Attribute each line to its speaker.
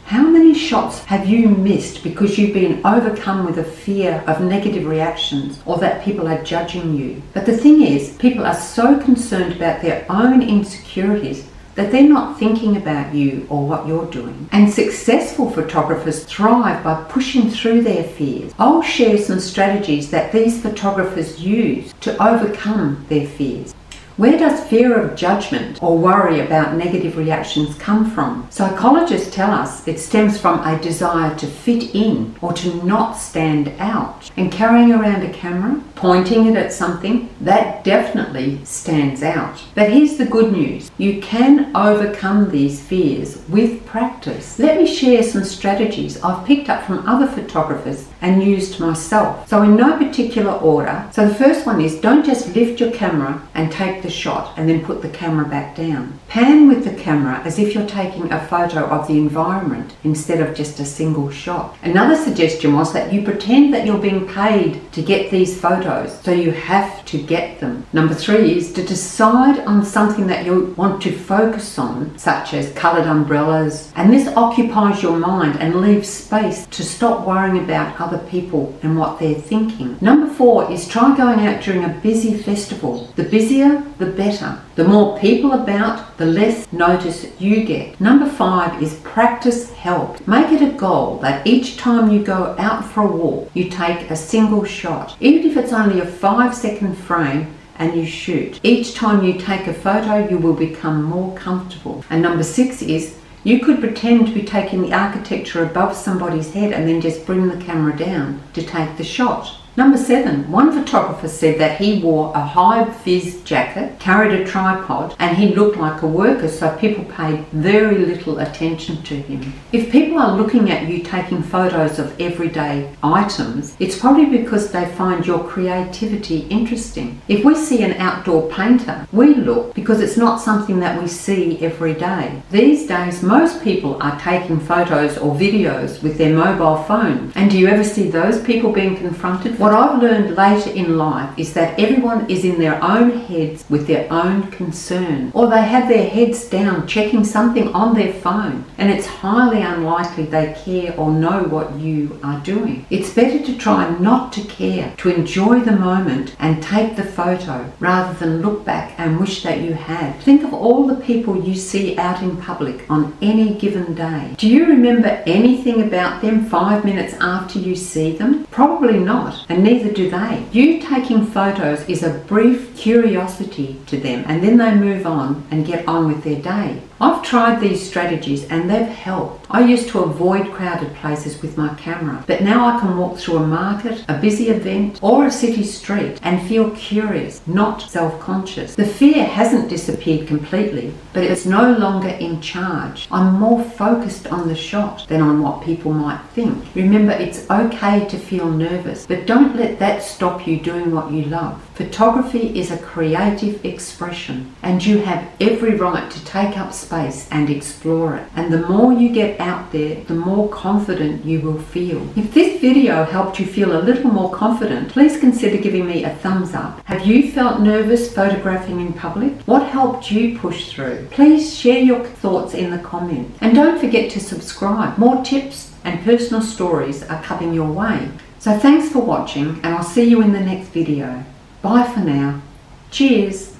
Speaker 1: How many shots have you missed because you've been overcome with a fear of negative reactions or that people are judging you? But the thing is, people are so concerned about their own insecurities that they're not thinking about you or what you're doing. And successful photographers thrive by pushing through their fears. I'll share some strategies that these photographers use to overcome their fears. Where does fear of judgment or worry about negative reactions come from? Psychologists tell us it stems from a desire to fit in or to not stand out. And carrying around a camera, pointing it at something, that definitely stands out. But here's the good news. You can overcome these fears with practice. Let me share some strategies I've picked up from other photographers and used myself. So in no particular order. So the first one is, don't just lift your camera and take the shot and then put the camera back down. Pan with the camera as if you're taking a photo of the environment instead of just a single shot. Another suggestion was that you pretend that you're being paid to get these photos, so you have to get them. Number 3 is to decide on something that you want to focus on, such as coloured umbrellas, and this occupies your mind and leaves space to stop worrying about other people and what they're thinking. Number 4 is try going out during a busy festival. The busier, the better. The more people about, the less notice you get. Number 5 is practice help. Make it a goal that each time you go out for a walk, you take a single shot. Even if it's only a 5-second frame, and you shoot. Each time you take a photo, you will become more comfortable. And number 6 is, you could pretend to be taking the architecture above somebody's head and then just bring the camera down to take the shot. Number 7, one photographer said that he wore a high-vis jacket, carried a tripod, and he looked like a worker, so people paid very little attention to him. If people are looking at you taking photos of everyday items, it's probably because they find your creativity interesting. If we see an outdoor painter, we look because it's not something that we see every day. These days, most people are taking photos or videos with their mobile phone. And do you ever see those people being confronted? What I've learned later in life is that everyone is in their own heads with their own concern, or they have their heads down checking something on their phone, and it's highly unlikely they care or know what you are doing. It's better to try not to care, to enjoy the moment and take the photo rather than look back and wish that you had. Think of all the people you see out in public on any given day. Do you remember anything about them 5 minutes after you see them? Probably not. And neither do they. You taking photos is a brief curiosity to them, and then they move on and get on with their day. I've tried these strategies and they've helped. I used to avoid crowded places with my camera, but now I can walk through a market, a busy event, or a city street and feel curious, not self-conscious. The fear hasn't disappeared completely, but it's no longer in charge. I'm more focused on the shot than on what people might think. Remember, it's okay to feel nervous, but don't let that stop you doing what you love. Photography is a creative expression, and you have every right to take up space and explore it. And the more you get out there, the more confident you will feel. If this video helped you feel a little more confident, please consider giving me a thumbs up. Have you felt nervous photographing in public? What helped you push through? Please share your thoughts in the comments. And don't forget to subscribe. More tips and personal stories are coming your way. So thanks for watching, and I'll see you in the next video. Bye for now. Cheers.